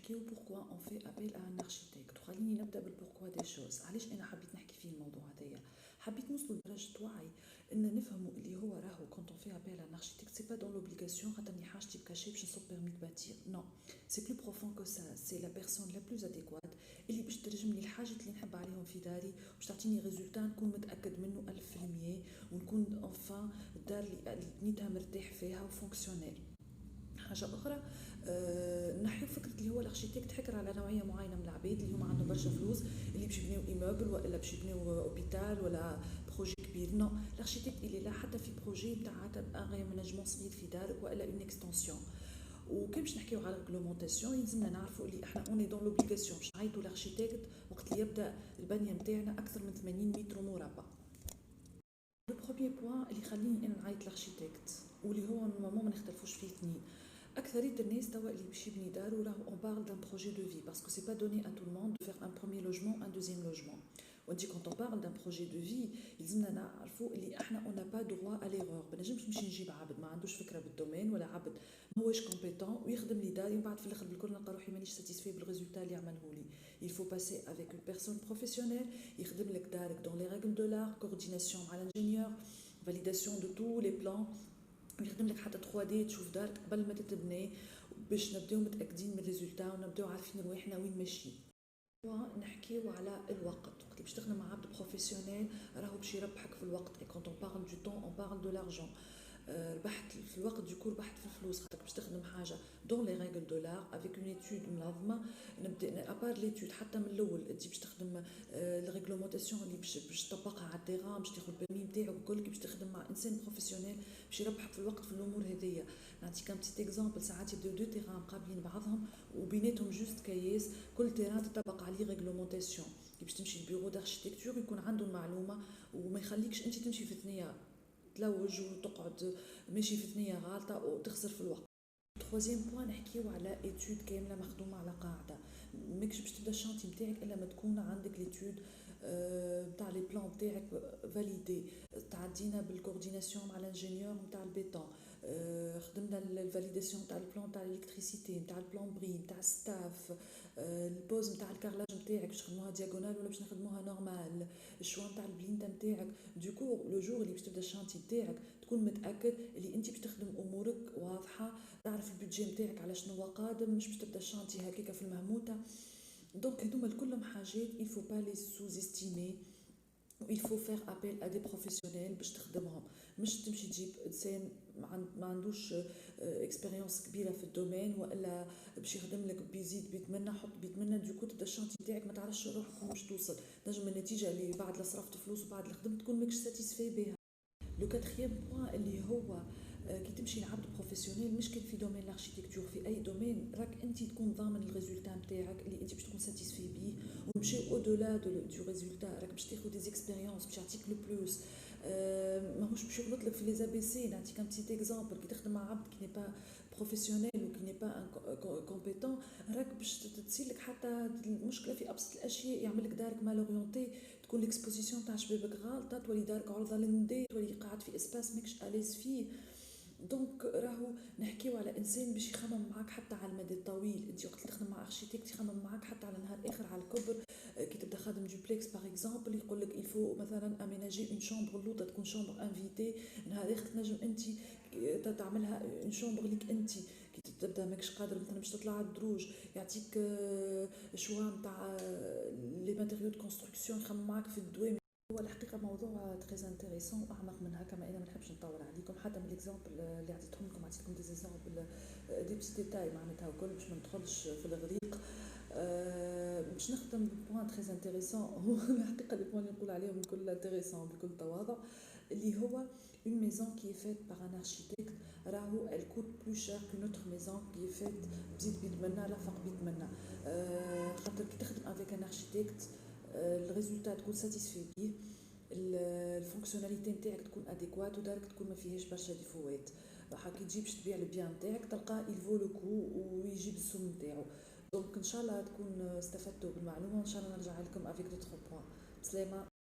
نحكيو بوركوا اون في ابيل ان اركيتكت. وخليني نبدا بالبوركوا دي شوز. علاش انا حبيت نحكي فيه الموضوع هذايا؟ حبيت نوصلوا لدرجه وعي ان نفهموا اللي هو راهو كونت اون في ابيل ان اركيتكت سي با دون لوبليغاسيون خاطرني حاجتي بكاشي باش نصب بيرمي دو باتير، نو، سي بلو بروفون كو سا. سي لا بيرسون لا بلوز اديكوات اللي باش ترجم لي الحاجات اللي نحب عليهم في داري، باش تعطيني ريزولتا نكون متاكد منه 1000%، ونكون انفان الدار اللي بنيتها مرتاح فيها وفونكسيونيل. حاجه اخرى، نحيو فكره اللي هو الاركيتكت حكر على نوعيه معينه من العباد اللي هما عندهم برشا فلوس، اللي باش يبنيو ايموبل ولا باش يبنيو اوبيتال ولا بروجي كبير. نو، الاركيتكت اللي لا حتى في بروجي نتاع ان ريمانجمون صغير في دارك والا اون اكستنسيون. وكي باش نحكيو على ريغلومونطاسيون يلزمنا نعرفوا اللي احنا اوني دون لوبليغاسيون باش نعيطوا الاركيتكت وقت اللي يبدا البنيه نتاعنا اكثر من 80 متر مربع. لو بروميير بوين اللي يخليني انا نعيط الاركيتكت واللي هو نورمالمون ما نختلفوش فيه اثنين، اكثريه الناس توا اللي باش يبني دار راهو اون بارل دان بروجي دو في باسكو سي با دوني ا تو الموند دو فير ان بروميير لوجمون ان دوزيام لوجمون. وانتي كونت اون بارل دان بروجي دو في يلزمنا نعرفوا اللي احنا اون با دروا ا ليغور. ما نجمش نمشي نجيب عبد ما عندوش فكره بالدومين ولا عبد ماهوش كومبيتون ويخدم لي داري ومن بعد في الاخر بالكل نلقى روحي مانيش ساتيسفي بالريزولتا اللي عمله لي. il faut passer avec une personne professionnelle يخدم لك دارك dans les règles de l'art, coordination مع l'ingénieur, validation de tous les plans، ويخدم لك حتى 3 دي تشوف دارك قبل ما تتبني باش نبداو متاكدين من الريزولتا ونبداو عارفين رواحنا وين ماشيين. نحكيو على الوقت. وقت باش تخدم مع عبد بروفيسيونيل راهو باش يربحك في الوقت. اي كونت اون بارل دو طون اون بارل دو لارجون. ربحت في الوقت ديكو ربحت في الفلوس خاطر باش تخدم حاجه دون لي ريغل دو لار افيك اون ايتود منظمه. نبدا ابار ليتود حتى من الاول انت باش تخدم الريغلومونطاسيون اللي باش تطبقها على التيران باش تاخذ البرمي نتاعك وكل باش تخدم مع انسان بروفيسيونيل باش يربحك في الوقت في الامور هذيا. نعطيك كم بتيت اكزامبل، ساعات يبداو دو تيران مقابلين بعضهم وبيناتهم جوست كياس، كل تيران تطبق عليه ريغلومونطاسيون. باش تمشي للبيرو داركتيكتور يكون عنده المعلومه وما يخليكش انت تمشي في ثنيه تلوج وتقعد ماشي في ثنيه غالطه وتخسر في الوقت. troisième بوين نحكيو على ايتود كامله مخدومه على قاعده. ماكش باش تبدا الشانتي نتاعك الا ما تكون عندك ليتود نتاع لي بلان نتاعك فاليدي. تعدينا بالكورديناسيون مع الانجينيور نتاع البيتون، خدمنا الفاليداسيون نتاع البلان نتاع الالكتريسيتي نتاع البلومبري نتاع الستاف، البوز نتاع الكارلاج نتاعك باش نخدموها دياغونال ولا باش نخدموها نورمال، الشوا نتاع البليندا نتاعك. دوكو لو جور اللي باش تبدا الشانتي نتاعك تكون متاكد اللي انت باش تخدم امورك واضحه، تعرف البيدجي نتاعك على شنو قادم، مش باش تبدا الشانتي هكاك في المهموته. دونك هذوما الكلهم حاجات il faut pas les sous-estimer. il faut faire appel à des professionnels باش تخدمهم، مش تمشي تجيب انسان ما عندوش اكسبيريونس كبيره في الدومين والا باش يخدم لك بيزيد بيتمنى حط بيتمنى دوكو تبدا الشانتي نتاعك ما تعرفش روحك باش توصل. نجم النتيجه اللي بعد لا صرفت فلوس وبعد الخدمه تكون ماكش ساتيسفي بها. لو كاتريام بوين اللي هو كي تمشي لعبد بروفيسيونيل مش كان في دومين الاركيتكتور، في اي دومين راك انت تكون ضامن الريزولتا نتاعك اللي انت باش تكون ساتيسفي بيه ومشي او دولا دو ريزولتا. راك باش تاخذ دي اكسبيريونس باش يعطيك لو بلوس. ماهوش باش يغلط لك في لي زي سي. نعطيك ان بتيت اكزامبل، كي تخدم مع عبد كي ني با بروفيسيونيل وكي ني با كومبيتون راك باش تصير لك حتى المشكله في ابسط الاشياء. يعمل لك دارك مال اورينتي، تكون ليكسبوزيسيون تاع شبابك غالطه، تولي دارك عرضه للندي، تولي قاعد في اسباس ماكش اليز فيه. دونك راهو نحكيو على انسان باش يخمم معاك حتى على المدى الطويل. انت وقت تخدم مع اركيتكت يخمم معاك حتى على نهار اخر على الكبر. كي تبدا خادم دوبلكس باغ اكزومبل يقول لك الفو مثلا اميناجي اون شومبر اللوطه تكون شومبر انفيتي، نهار اخر تنجم انت تعملها اون شومبر ليك انت. كي تبدا ماكش قادر مثلا باش تطلع على الدروج يعطيك شوا نتاع لي ماتيريو دو كونستركسيون يخمم معاك في الدواء. هو الحقيقه موضوع تري انتريسون واعمق من هكا، ما انا ما نحبش نطول عليكم حتى من ليكزامبل اللي عطيتهم لكم. عطيتكم دي زيزامبل دي بيتي ديتاي معناتها وكل باش ما ندخلش في الغريق. باش نختم بوين تري انتريسون. هو الحقيقه لي بوين نقول عليهم بكل انتريسون بكل تواضع، اللي هو une maison qui est faite par un architecte راهو elle coûte plus cher qu'une autre maison qui est faite بزيد بيتمنى لا فوق بيتمنى. خاطر كي تخدم avec un architecte الريزولتا تكون ساتيسفي بيه، الفونكسيوناليتي نتاعك تكون اديكوات ودارك تكون ما فيهاش برشا ديفوات. كي تجي باش تبيع البيان نتاعك تلقاه يلفو لو كو ويجيب السوم نتاعو. دونك ان شاء الله تكون استفدتوا بالمعلومه وان شاء الله نرجع لكم افيك دوتر بوين. بسلامه.